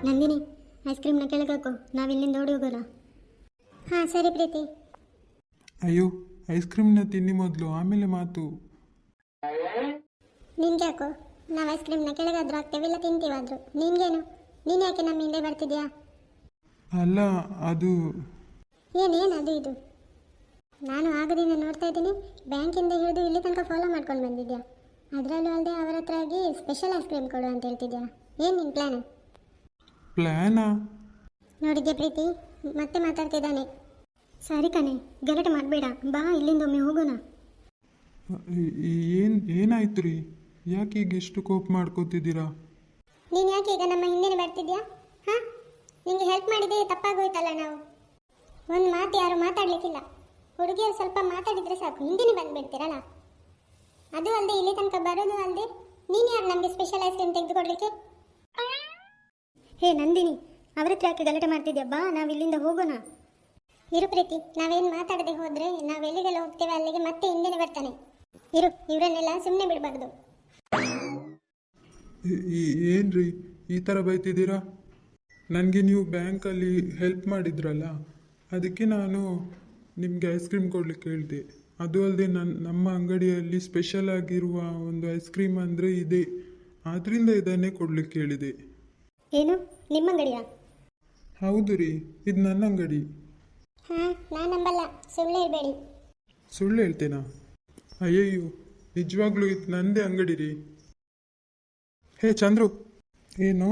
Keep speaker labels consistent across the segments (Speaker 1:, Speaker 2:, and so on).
Speaker 1: Nandini, ice ಕ್ರೀಮ್ನ ಕೆಳಗಾಕು, ನಾವಿಲ್ಲಿಂದ ಓಡಿ ಹೋಗೋಣ. ಹಾಂ ಸರಿ ಪ್ರೀತಿ.
Speaker 2: ಅಯ್ಯೋ, ಐಸ್ ಕ್ರೀಮ್ನ ತಿನ್ನಿ ಮೊದಲು, ಆಮೇಲೆ ಮಾತು.
Speaker 1: ನಿನ್ಗೆ ಯಾಕೋ? ನಾವು ಐಸ್ ಕ್ರೀಮ್ನ ಕೆಳಗಾದ್ರೂ ಆಗ್ತೇವೆ, ಇಲ್ಲ ತಿಂತೀವಾದ್ರು. ನಿನ್ಗೇನು? ನೀನು ಯಾಕೆ ನಮ್ಮ ಹಿಂದೆ ಬರ್ತಿದ್ಯಾ?
Speaker 2: ಅಲ್ಲ, ಅದು
Speaker 1: ಏನೇನು ಅದು ಇದು? ನಾನು ಆಗದಿಂದ ನೋಡ್ತಾ ಇದ್ದೀನಿ, ಬ್ಯಾಂಕಿಂದ ಹಿಡಿದು ಇಲ್ಲಿ ತನಕ ಫಾಲೋ ಮಾಡ್ಕೊಂಡು ಬಂದಿದ್ಯಾ. ಅದರಲ್ಲೂ ಅಲ್ಲದೆ ಅವರ ಹತ್ರ ಆಗಿ ಸ್ಪೆಷಲ್ ಐಸ್ ಕ್ರೀಮ್ ಕೊಡು ಅಂತ ಹೇಳ್ತಿದ್ಯಾ. ಏನು ನಿನ್ನ
Speaker 2: ಪ್ಲ್ಯಾನಾ?
Speaker 1: ನೋಡಿದ್ಯಾ ಪ್ರೀತಿ, ಮತ್ತೆ ಮಾತಾಡ್ತಿದ್ದಾನೆ. ಸರಿ ಕಣೆ, ಗಲಾಟೆ ಮಾಡಬೇಡ, ಬಾ ಇಲ್ಲಿಂದೊಮ್ಮೆ ಹೋಗೋಣ.
Speaker 2: ಏನಾಯ್ತು ರೀ? ಯಾಕೆ ಈಗ ಎಷ್ಟು ಕೋಪ ಮಾಡ್ಕೋತಿದ್ದೀರಾ?
Speaker 1: ನೀನು ಯಾಕೆ ಈಗ ನಮ್ಮ ಹಿಂದೆನೇ ಬರ್ತಿದ್ಯಾ? ಹಾಂ, ನಿಂಗೆ ಹೆಲ್ಪ್ ಮಾಡಿದೆ ತಪ್ಪಾಗೋಯ್ತಲ್ಲ. ನಾವು ಒಂದು ಮಾತು ಯಾರು ಮಾತಾಡಲಿಕ್ಕಿಲ್ಲ. ಹುಡುಗಿಯರು ಸ್ವಲ್ಪ ಮಾತಾಡಿದರೆ ಸಾಕು, ಹಿಂದೆನೇ ಬಂದುಬಿಡ್ತೀರಲ್ಲ. ಅದು ಅಲ್ಲದೆ ಇಲ್ಲಿ ತನಕ ಬರೋದು ಅಲ್ಲದೆ ನೀನು ಯಾರು ನಮಗೆ ಸ್ಪೆಷಲ್ ಐಸ್ ಕ್ರೀಮ್ ತೆಗೆದುಕೊಡ್ಲಿಕ್ಕೆ? ಹೇ ನಂದಿನಿ, ಅವ್ರ ಹತ್ರ ಯಾಕೆ ಗಲಾಟೆ ಮಾಡ್ತಿದ್ಯಾ? ಬಾ, ನಾವು ಇಲ್ಲಿಂದ ಹೋಗೋಣ. ಇರು ಪ್ರೀತಿ, ನಾವೇನು ಮಾತಾಡದೆ ಹೋದರೆ ನಾವು ಎಲ್ಲಿಗೆಲ್ಲ ಹೋಗ್ತೇವೆ ಅಲ್ಲಿಗೆ ಮತ್ತೆ ಹಿಂದೆನೇ ಬರ್ತಾನೆ. ಇರು, ಇವರನ್ನೆಲ್ಲ ಸುಮ್ಮನೆ ಬಿಡಬಾರ್ದು.
Speaker 2: ಏನ್ರಿ ಈ ಥರ ಬೈತಿದ್ದೀರಾ? ನನಗೆ ನೀವು ಬ್ಯಾಂಕಲ್ಲಿ ಹೆಲ್ಪ್ ಮಾಡಿದ್ರಲ್ಲ, ಅದಕ್ಕೆ ನಾನು ನಿಮಗೆ ಐಸ್ ಕ್ರೀಮ್ ಕೊಡ್ಲಿಕ್ಕೆ ಹೇಳಿದೆ. ಅದು ಅಲ್ಲದೆ ನಮ್ಮ ಅಂಗಡಿಯಲ್ಲಿ ಸ್ಪೆಷಲ್ ಆಗಿರುವ ಒಂದು ಐಸ್ ಕ್ರೀಮ್ ಅಂದರೆ ಇದೆ, ಆದ್ದರಿಂದ ಇದನ್ನೇ ಕೊಡ್ಲಿಕ್ಕೆ ಹೇಳಿದೆ.
Speaker 1: ಏನು, ನಿಮ್ಮ ಅಂಗಡಿಯಾ?
Speaker 2: ಹೌದು ರೀ, ಇದು ನನ್ನ ಅಂಗಡಿ.
Speaker 1: ಹಾಂ, ನಾನು ನಂಬಲ್ಲ, ಸುಳ್ಳು ಹೇಳ್ಬೇಡಿ.
Speaker 2: ಸುಳ್ಳು ಹೇಳ್ತೇನಾ? ಅಯ್ಯಯ್ಯೋ, ನಿಜವಾಗ್ಲೂ ಇದು ನನ್ನದೇ ಅಂಗಡಿ ರೀ. ಹೇ ಚಂದ್ರು, ಏನು?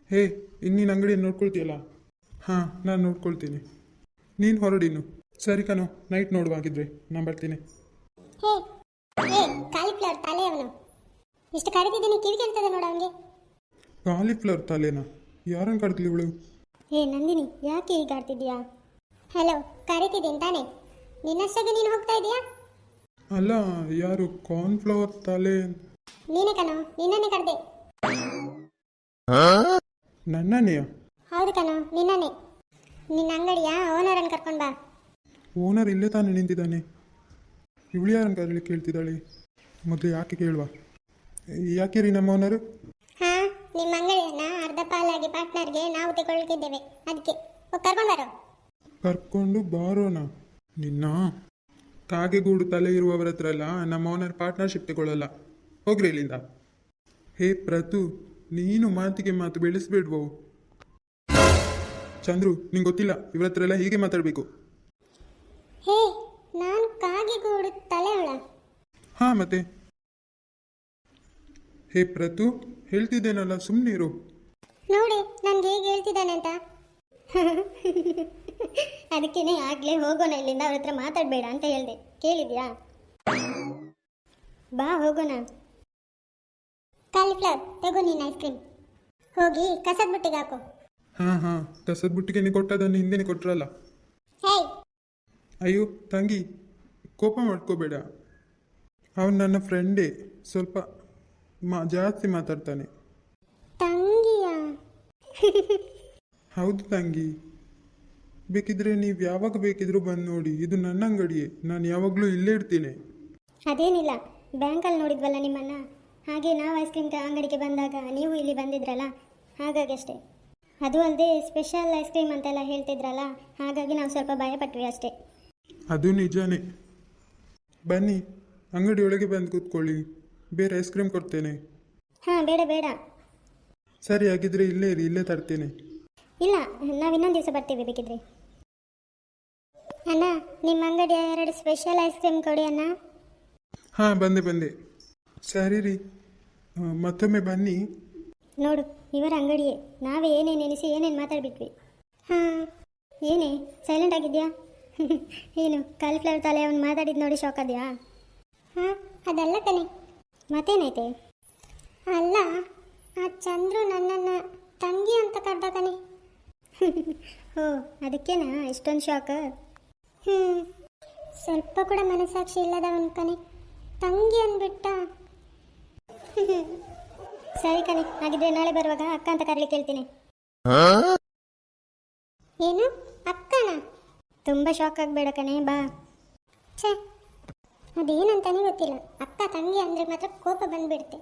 Speaker 2: ಹೇ, ಇನ್ನೀನು ಅಂಗಡಿಯನ್ನು ನೋಡ್ಕೊಳ್ತೀಯಲ್ಲ? ಹಾಂ, ನಾನು ನೋಡ್ಕೊಳ್ತೀನಿ. ನೀನು ಹೊರಡಿನು. ಸರಿ ಕಣೋ, ನೈಟ್ ನೋಡುವಾಗಿದ್ರೆ ನಾನು ಬರ್ತೀನಿ.
Speaker 1: ಹೇ ಹೇ, ಕಾಲಿಫ್ಲವರ್ ತಲೆ ಅವನು. ಇಷ್ಟು ಕರೆದಿದ್ದೀನಿ, ಕಿವಿ ಕೇಳ್ತದೆ ನೋಡು ಅವನಿಗೆ.
Speaker 2: ಕಾಲಿಫ್ಲವರ್ ತಲೆನಾ? ಯಾರನ್ನು ಕರೆದ್ಲಿ ಇವಳು?
Speaker 1: ಹೇ ನಂದಿನಿ, ಯಾಕೆ ಈಗ ಆಡ್ತಿದ್ಯಾ? ಹಲೋ, ಕರಿತಿದ್ದೀನಿ ತಾನೆ? ನಿನ್ನಷ್ಟಾಗಿ ನೀನು ಹೋಗ್ತಾ ಇದೀಯಾ?
Speaker 2: ಅಲ್ಲ, ಯಾರು ಕಾರ್ನ್ಫ್ಲವರ್ ತಲೆ?
Speaker 1: ನೀನೇ ಕಣೋ, ನಿನ್ನನ್ನೇ ಕರೆದೆ.
Speaker 2: ನನ್ನನೆಯಾ?
Speaker 1: ಹೌದು ಕಣೋ, ನಿನ್ನನ್ನೇ. ನಿನ್ನ ಅಂಗಡಿಯ ಓನರನ್ನು ಕರ್ಕೊಂಡು ಬಾ.
Speaker 2: ಓನರ್ ಇಲ್ಲೇ ತಾನೇ ನಿಂತಿದ್ದಾನೆ. ಇವಳು ಯಾರನ್ನು ಕರೀಲಿಕ್ಕೆ ಕೇಳ್ತಿದ್ದಾಳೆ? ಮೊದಲು ಯಾಕೆ ಕೇಳುವ? ಯಾಕೆ ರೀ ನಮ್ಮ ಓನರು?
Speaker 1: ಹಾಂ, ನಿಮ್ಮ ಅಂಗಡಿಯನ್ನ ಅರ್ಧ ಪಾಲಾಗಿ ಪಾರ್ಟ್ನರ್ಗೆ ನಾವು ತಗೊಳ್ತಿದ್ದೇವೆ, ಅದಕ್ಕೆ ಕರ್ಕೊಂಡು ಬರೋ.
Speaker 2: ಕರ್ಕೊಂಡು ಬಾರೋಣ? ನಿನ್ನ ಕಾಗೆಗೂಡು ತಲೆ ಇರುವವರ ಹತ್ರ ಅಲ್ಲ ನಮ್ಮ ಓನರ್ ಪಾರ್ಟ್ನರ್ಶಿಪ್ ತಗೊಳ್ಳಲ್ಲ. ಹೋಗ್ರಿ ಇಲ್ಲಿಂದ. ಹೇ ಪ್ರತು, ನೀನು ಮಾತಿಗೆ ಮಾತು ಬೆಳೆಸ್ಬೇಡ್ವೋ. ಚಂದ್ರು, ನಿಂಗೆ ಗೊತ್ತಿಲ್ಲ, ಇವ್ರ ಹತ್ರ ಎಲ್ಲ ಹೀಗೆ ಮಾತಾಡಬೇಕು.
Speaker 1: ಹೇ, ನಾನು ಕಾಗೆಗೂಡು ತಲೆ ಅವಳ?
Speaker 2: ಹಾಂ ಮತ್ತೆ. ಹೇ ಪ್ರತು, ಹೇಳ್ತಿದ್ದೇನಲ್ಲ, ಸುಮ್ಮನೆ ಇರು.
Speaker 1: ನೋಡಿ ನನಗೆ ಹೇಗೆ ಹೇಳ್ತಿದ್ದಾನೆ ಅಂತ. ಅದಕ್ಕೇನೆ ಆಗಲೇ ಹೋಗೋಣ ಇಲ್ಲಿಂದ, ಅವ್ರ ಹತ್ರ ಮಾತಾಡಬೇಡ ಅಂತ ಹೇಳಿದೆ. ಕೇಳಿದ್ಯಾ? ಬಾ ಹೋಗೋಣ. ಕಾಲಿಫ್ಲವರ್ ತಗೋ ನೀನು ಐಸ್ ಕ್ರೀಮ್. ಹೋಗಿ ಕಸದ ಬುಟ್ಟಿಗೆ ಹಾಕು.
Speaker 2: ಹಾಂ, ಕಸದ ಬುಟ್ಟಿಗೆ ನೀ ಕೊಟ್ಟದನ್ನು ಹಿಂದೆನೇ ಕೊಟ್ರಲ್ಲ.
Speaker 1: ಹೇಯ್,
Speaker 2: ಅಯ್ಯೋ ತಂಗಿ, ಕೋಪ ಮಾಡ್ಕೋಬೇಡ. ಅವನು ನನ್ನ ಫ್ರೆಂಡೇ, ಸ್ವಲ್ಪ ಜಾಸ್ತಿ ಮಾತಾಡ್ತಾನೆ.
Speaker 1: ತಂಗಿಯಾ?
Speaker 2: ಹೌದು ತಂಗಿ, ಬೇಕಿದ್ರೆ ನೀವು ಯಾವಾಗ ಬೇಕಿದ್ರೂ ಬಂದು ನೋಡಿ, ಇದು ನನ್ನ ಅಂಗಡಿಯೇ, ನಾನು ಯಾವಾಗಲೂ ಇಲ್ಲೇ ಇರ್ತೀನಿ.
Speaker 1: ಅದೇನಿಲ್ಲ, ಬ್ಯಾಂಕಲ್ಲಿ ನೋಡಿದ್ವಲ್ಲ ನಿಮ್ಮನ್ನ, ಹಾಗೆ ನಾವು ಐಸ್ ಕ್ರೀಮ್ ಅಂಗಡಿಗೆ ಬಂದಾಗ ನೀವು ಇಲ್ಲಿ ಬಂದಿದ್ರಲ್ಲ, ಹಾಗಾಗಿ ಅಷ್ಟೇ. ಅದು ಅಲ್ಲದೆ ಸ್ಪೆಷಲ್ ಐಸ್ ಕ್ರೀಮ್ ಅಂತೆಲ್ಲ ಹೇಳ್ತಿದ್ರಲ್ಲ, ಹಾಗಾಗಿ ನಾವು ಸ್ವಲ್ಪ ಭಯಪಟ್ವಿ ಅಷ್ಟೇ.
Speaker 2: ಅದು ನಿಜಾನೇ. ಬನ್ನಿ, ಅಂಗಡಿಯೊಳಗೆ ಬಂದು ಕೂತ್ಕೊಳ್ಳಿ, ಬೇರೆ ಐಸ್ ಕ್ರೀಮ್ ಕೊಡ್ತೇನೆ.
Speaker 1: ಹಾಂ, ಬೇಡ ಬೇಡ.
Speaker 2: ಸರಿ, ಹಾಗಿದ್ರೆ ಇಲ್ಲೇ ಇರಿ, ಇಲ್ಲೇ ತರ್ತೇನೆ.
Speaker 1: ಇಲ್ಲ, ನಾವು ಇನ್ನೊಂದು ದಿವಸ ಬರ್ತೀವಿ ಬೇಕಿದ್ರೆ. ಅಣ್ಣ, ನಿಮ್ಮ ಅಂಗಡಿಯ 2 ಸ್ಪೆಷಲ್ ಐಸ್ ಕ್ರೀಮ್ ಕೊಡಿ ಅಣ್ಣ.
Speaker 2: ಹಾಂ, ಬಂದೆ. ಸರಿ ರೀ, ಮತ್ತೊಮ್ಮೆ ಬನ್ನಿ.
Speaker 1: ನೋಡು, ಇವರ ಅಂಗಡಿಯೇ, ನಾವೇ ಏನೇನು ಎನಿಸಿ ಏನೇನು ಮಾತಾಡ್ಬಿಟ್ವಿ. ಹಾಂ, ಏನೇ ಸೈಲೆಂಟ್ ಆಗಿದೆಯಾ? ಏನು ಕಾಲಿಫ್ಲವರ್ ತಲೆ ಅವನು ಮಾತಾಡಿದ್ದು ನೋಡಿ ಶಾಕ್ ಆದ್ಯಾ? ಹಾಂ, ಅದಲ್ಲ ಕಣೆ. ಮತ್ತೇನೈತೆ? ಅಲ್ಲ, ಆ ಚಂದ್ರು ನನ್ನನ್ನು ತಂಗಿ ಅಂತ ಕರೆದ ಕಣೆ. ಓ, ಅದಕ್ಕೇನಾ ಇಷ್ಟೊಂದು ಶಾಕ್? ಸ್ವಲ್ಪ ಕೂಡ ಮನಸ್ಸಾಕ್ಷಿ ಇಲ್ಲದವನು ಕಣೆ, ತಂಗಿ ಅಂದ್ಬಿಟ್ಟ. ಸರಿ ಕಣೆ, ಹಾಗಿದ್ರೆ ನಾಳೆ ಬರುವಾಗ ಅಕ್ಕ ಅಂತ ಕರೀಲಿಕ್ಕೆ ಹೇಳ್ತೀನಿ. ಏನು ಅಕ್ಕನ? ತುಂಬ ಶಾಕ್ ಆಗಬೇಡ ಕಣೆ, ಬಾ. ಛೇ, ಅದೇನಂತಾನೆ ಗೊತ್ತಿಲ್ಲ, ಅಕ್ಕ ತಂಗಿ ಅಂದರೆ ಮಾತ್ರ ಕೋಪ ಬಂದುಬಿಡುತ್ತೆ.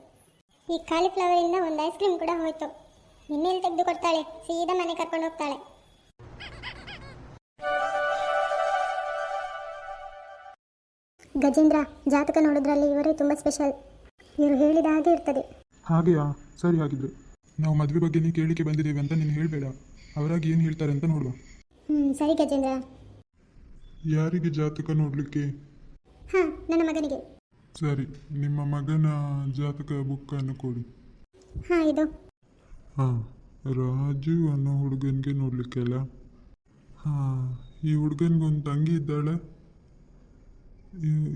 Speaker 1: ಈ ಕಾಲಿಫ್ಲವರಿಂದ ಒಂದು ಐಸ್ ಕ್ರೀಮ್ ಕೂಡ ಹೋಯ್ತು. ಇನ್ನೆಲ್ಲಿ ತೆಗೆದು ಕೊಡ್ತಾಳೆ, ಸೀದಾ ಮನೆ ಕರ್ಕೊಂಡು ಹೋಗ್ತಾಳೆ. ಗಜೇಂದ್ರ, ಜಾತಕ ನೋಡೋದ್ರಲ್ಲಿ ಇವರೇ ತುಂಬ ಸ್ಪೆಷಲ್. ಇವರು ಹೇಳಿದ ಹಾಗೆ ಇರ್ತದೆ.
Speaker 2: ಹಾಗೆಯಾ? ಸರಿ, ಹಾಗಿದ್ರೆ ನಾವು ಮದುವೆ ಬಗ್ಗೆ ನೀ ಕೇಳಿಕೆ ಬಂದಿದ್ದೇವೆ ಅಂತ ನೀನು ಹೇಳಬೇಡ. ಅವರಾಗಿ ಏನು ಹೇಳ್ತಾರೆ ಅಂತ ನೋಡುವ.
Speaker 1: ಸರಿ ಗಜೇಂದ್ರ.
Speaker 2: ಯಾರಿಗೆ ಜಾತಕ ನೋಡಲಿಕ್ಕೆ?
Speaker 1: ಹಾಂ, ನನ್ನ ಮಗನಿಗೆ.
Speaker 2: ಸರಿ, ನಿಮ್ಮ ಮಗನ ಜಾತಕ ಬುಕ್ಕನ್ನು ಕೊಡಿ.
Speaker 1: ಹಾಂ, ಇದು.
Speaker 2: ಹಾಂ, ರಾಜು ಅನ್ನೋ ಹುಡುಗನಿಗೆ ನೋಡಲಿಕ್ಕೆ ಅಲ್ಲ? ಹಾಂ, ಈ ಹುಡುಗನಿಗೊಂದು ತಂಗಿ ಇದ್ದಾಳೆ.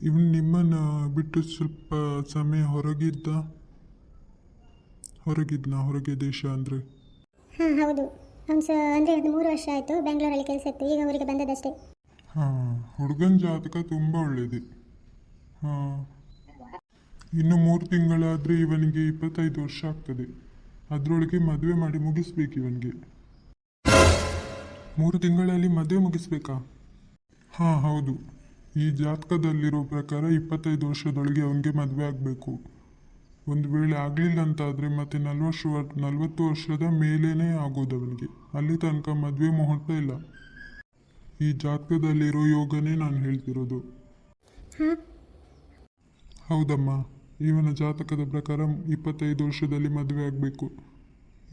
Speaker 2: ಇವನು ನಿಮ್ಮನ್ನು ಬಿಟ್ಟು ಸ್ವಲ್ಪ ಸಮಯ ಹೊರಗೆ ದೇಶ ಅಂದರೆ?
Speaker 1: ಹಾಂ, ಹೌದು. ಅವನು ಅಂದರೆ ಒಂದು 3 ವರ್ಷ ಆಯಿತು, ಬೆಂಗಳೂರಲ್ಲಿ ಕೆಲಸ ಇತ್ತು, ಈಗ ಊರಿಗೆ ಬಂದದಷ್ಟೇ.
Speaker 2: ಹಾಂ, ಹುಡುಗನ ಜಾತಕ ತುಂಬ ಒಳ್ಳೆಯದು. ಹಾಂ, ಇನ್ನು 3 ತಿಂಗಳಾದರೆ ಇವನಿಗೆ 25 ವರ್ಷ ಆಗ್ತದೆ. ಅದರೊಳಗೆ ಮದುವೆ ಮಾಡಿ ಮುಗಿಸ್ಬೇಕು ಇವನಿಗೆ. 3 ತಿಂಗಳಲ್ಲಿ ಮದುವೆ ಮುಗಿಸ್ಬೇಕಾ? ಹಾಂ, ಹೌದು. ಈ ಜಾತಕದಲ್ಲಿರೋ ಪ್ರಕಾರ 25 ವರ್ಷದೊಳಗೆ ಅವನಿಗೆ ಮದುವೆ ಆಗಬೇಕು. ಒಂದು ವೇಳೆ ಆಗಲಿಲ್ಲ ಅಂತಾದರೆ ಮತ್ತೆ 40 ವರ್ಷದ ಮೇಲೇ ಆಗೋದು ಅವನಿಗೆ. ಅಲ್ಲಿ ತನಕ ಮದುವೆ ಮುಹೂರ್ತ ಇಲ್ಲ. ಈ ಜಾತಕದಲ್ಲಿರೋ ಯೋಗನೇ ನಾನು ಹೇಳ್ತಿರೋದು.
Speaker 1: ಹಾಂ,
Speaker 2: ಹೌದಮ್ಮ, ಇವನ ಜಾತಕದ ಪ್ರಕಾರ 25 ವರ್ಷದಲ್ಲಿ ಮದುವೆ ಆಗಬೇಕು.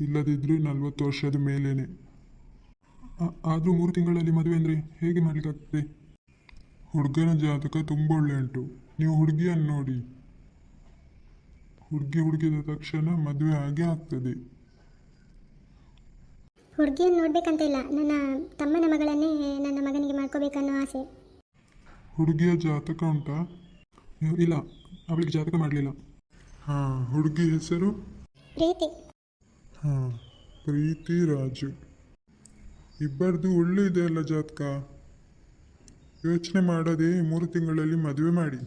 Speaker 2: ಇಲ್ಲದಿದ್ದರೆ 40 ವರ್ಷದ ಮೇಲೇ. ಆದರೂ 3 ತಿಂಗಳಲ್ಲಿ ಮದುವೆ ಅಂದರೆ ಹೇಗೆ ಮಾಡಲಿಕ್ಕಾಗ್ತದೆ? ಹುಡುಗನ ಜಾತಕ ತುಂಬ ಒಳ್ಳೆ ಉಂಟು. ನೀವು ಹುಡುಗಿಯನ್ನು ನೋಡಿ. ಹುಡುಗಿದ ತಕ್ಷಣ ಮದುವೆ ಹಾಗೆ ಆಗ್ತದೆ.
Speaker 1: ಹುಡುಗಿಯನ್ನು ನೋಡ್ಬೇಕಂತ ಇಲ್ಲ, ನನ್ನ ತಮ್ಮನ ಮಗಳನ್ನೇ ನನ್ನ ಮಗನಿಗೆ ಮಾಡ್ಕೋಬೇಕನ್ನೋ ಆಸೆ.
Speaker 2: ಹುಡುಗಿಯ ಜಾತಕ ಉಂಟಾ? ಇಲ್ಲ, ಅವಳಿಗೆ ಜಾತಕ ಮಾಡಲಿಲ್ಲ. ಹಾಂ, ಹುಡುಗಿ ಹೆಸರು?
Speaker 1: ಪ್ರೀತಿ.
Speaker 2: ಹಾಂ, ಪ್ರೀತಿ ರಾಜು. ಇಬ್ಬರದು ಒಳ್ಳೆ ಇದೆ ಅಲ್ಲ ಜಾತಕ. ಯೋಚನೆ ಮಾಡದೆ 3 ತಿಂಗಳಲ್ಲಿ ಮದುವೆ ಮಾಡಿ.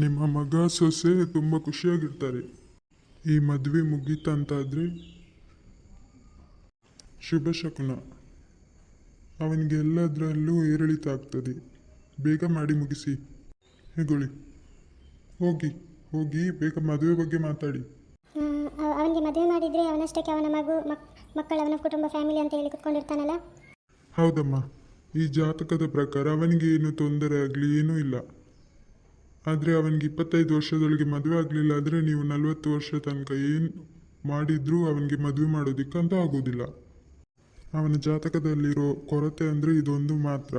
Speaker 2: ನಿಮ್ಮ ಮಗ ಸೊಸೆ ತುಂಬ ಖುಷಿಯಾಗಿರ್ತಾರೆ. ಈ ಮದುವೆ ಮುಗೀತಂತಾದರೆ ಶುಭ ಶಕುನ. ಅವನಿಗೆ ಎಲ್ಲದರಲ್ಲೂ ಏರಿಳಿತ ಆಗ್ತದೆ. ಬೇಗ ಮಾಡಿ ಮುಗಿಸಿ. ಹೇಗೊಳ್ಳಿ, ಹೋಗಿ ಬೇಗ ಮದುವೆ ಬಗ್ಗೆ ಮಾತಾಡಿ.
Speaker 1: ಅವನಿಗೆ ಮದುವೆ ಮಾಡಿದರೆ ಅವನಷ್ಟಕ್ಕೆ ಅವನ ಮಕ್ಕಳು, ಅವನ ಕುಟುಂಬ, ಫ್ಯಾಮಿಲಿ ಅಂತ ಹೇಳಿ ಕುತ್ಕೊಂಡಿರ್ತಾನಲ್ಲ.
Speaker 2: ಹೌದಮ್ಮ, ಈ ಜಾತಕದ ಪ್ರಕಾರ ಅವನಿಗೆ ಏನು ತೊಂದರೆ ಆಗಲಿ ಏನೂ ಇಲ್ಲ. ಆದರೆ ಅವನಿಗೆ 25 ವರ್ಷದೊಳಗೆ ಮದುವೆ ಆಗಲಿಲ್ಲ ಆದರೆ ನೀವು 40 ವರ್ಷ ತನಕ ಏನು ಮಾಡಿದರೂ ಅವನಿಗೆ ಮದುವೆ ಮಾಡೋದಕ್ಕಂತ ಆಗೋದಿಲ್ಲ. ಅವನ ಜಾತಕದಲ್ಲಿರೋ ಕೊರತೆ ಅಂದರೆ ಇದೊಂದು ಮಾತ್ರ.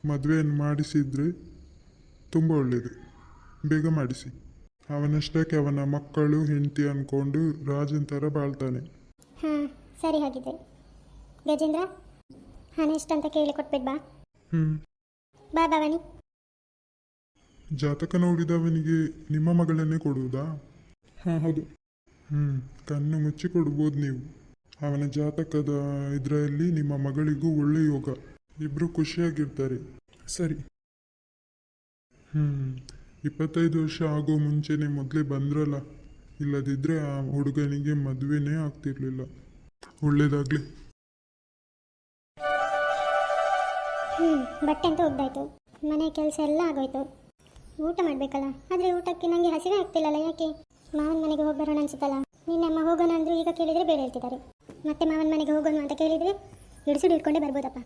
Speaker 2: ಮದುವೆಯನ್ನು ಮಾಡಿಸಿದರೆ ತುಂಬ ಒಳ್ಳೆಯದು. ಬೇಗ ಮಾಡಿಸಿ. ಅವನಷ್ಟಕ್ಕೆ ಅವನ ಮಕ್ಕಳು, ಹೆಂಡತಿ ಅಂದ್ಕೊಂಡು ರಾಜನ ಥರ ಬಾಳ್ತಾನೆ.
Speaker 1: ಹಾಂ, ಸರಿ. ಹಾಗಿದ್ರೆ ಗಜೇಂದ್ರ, ಹಣ ಎಷ್ಟಂತ ಕೇಳಿ ಕೊಟ್ಬಿಟ್ಟು ಬಾ. ಬಾ ಭವಾನಿ.
Speaker 2: ಜಾತಕ ನೋಡಿದವನಿಗೆ ನಿಮ್ಮ ಮಗಳನ್ನೇ ಕೊಡುವುದಾ? ಹಾಂ, ಹೌದು. ಕಣ್ಣು ಮುಚ್ಚಿ ಕೊಡ್ಬೋದು ನೀವು. ಅವನ ಜಾತಕದ ಇದರಲ್ಲಿ ನಿಮ್ಮ ಮಗಳಿಗೂ ಒಳ್ಳೆ ಯೋಗ. ಇಬ್ಬರು ಖುಷಿಯಾಗಿರ್ತಾರೆ. ಸರಿ. 25 ವರ್ಷ ಆಗೋ ಮುಂಚೆನೇ ಮೊದಲೇ ಬಂದ್ರಲ್ಲ. ಇಲ್ಲದಿದ್ದರೆ ಆ ಹುಡುಗನಿಗೆ ಮದುವೆನೇ ಆಗ್ತಿರ್ಲಿಲ್ಲ. ಒಳ್ಳೇದಾಗಲಿ.
Speaker 1: ಬಟ್ಟೆ ಅಂತ ಹೋಗ್ದಾಯ್ತು, ಮನೆ ಕೆಲಸ ಎಲ್ಲ ಆಗೋಯ್ತು. ಊಟ ಮಾಡಬೇಕಲ್ಲ, ಆದರೆ ಊಟಕ್ಕೆ ನನಗೆ ಹಸಿವೆ ಆಗ್ತಿಲ್ಲಲ್ಲ. ಯಾಕೆ? ಮಾವನ ಮನೆಗೆ ಹೋಗಿ ಬರೋಣ ಅನ್ಸುತ್ತಲ್ಲ. ನಿನ್ನಮ್ಮ ಹೋಗೋಣ ಅಂದರೂ ಈಗ ಕೇಳಿದರೆ ಬೇಡ ಹೇಳ್ತಿದ್ದಾರೆ. ಮತ್ತೆ ಮಾವನ ಮನೆಗೆ ಹೋಗೋಣ ಅಂತ ಕೇಳಿದರೆ ಹಿಡಿಸುಡು ಹಿಡ್ಕೊಂಡೇ ಬರ್ಬೋದಪ್ಪ.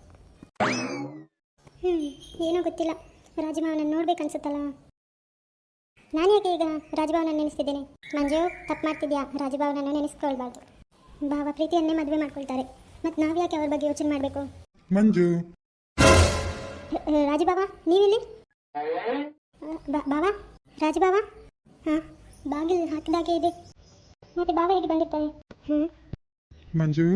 Speaker 1: ಏನೋ ಗೊತ್ತಿಲ್ಲ, ರಾಜಭವನನ್ನು ನೋಡ್ಬೇಕನ್ಸುತ್ತಲ್ಲ. ನಾನು ಯಾಕೆ ಈಗ ರಾಜಭವನ ನೆನೆಸ್ತಿದ್ದೇನೆ? ಮಂಜು, ತಪ್ಪು ಮಾಡ್ತಿದ್ಯಾ. ರಾಜಭವನನ್ನು ನೆನೆಸ್ಕೊಳ್ಬಾರ್ದು. ಭಾವ ಪ್ರೀತಿಯನ್ನೇ ಮದುವೆ ಮಾಡ್ಕೊಳ್ತಾರೆ. ಮತ್ತು ನಾವು ಯಾಕೆ ಅವ್ರ ಬಗ್ಗೆ ಯೋಚನೆ ಮಾಡಬೇಕು?
Speaker 2: ಮಂಜು,
Speaker 1: ರಾಜಭಾವ ನೀವಿಲ್ಲಿ? ಬಾವ, ರಾಜಭಾವ. ಹಾಂ, ಬಾಗಿಲು ಹಾಕಿದಾಗೆ ಇದೆ. ಮತ್ತೆ ಬಾವ ಹೇಗೆ ಬಂದಿರ್ತಾರೆ?
Speaker 2: ಮಂಜು.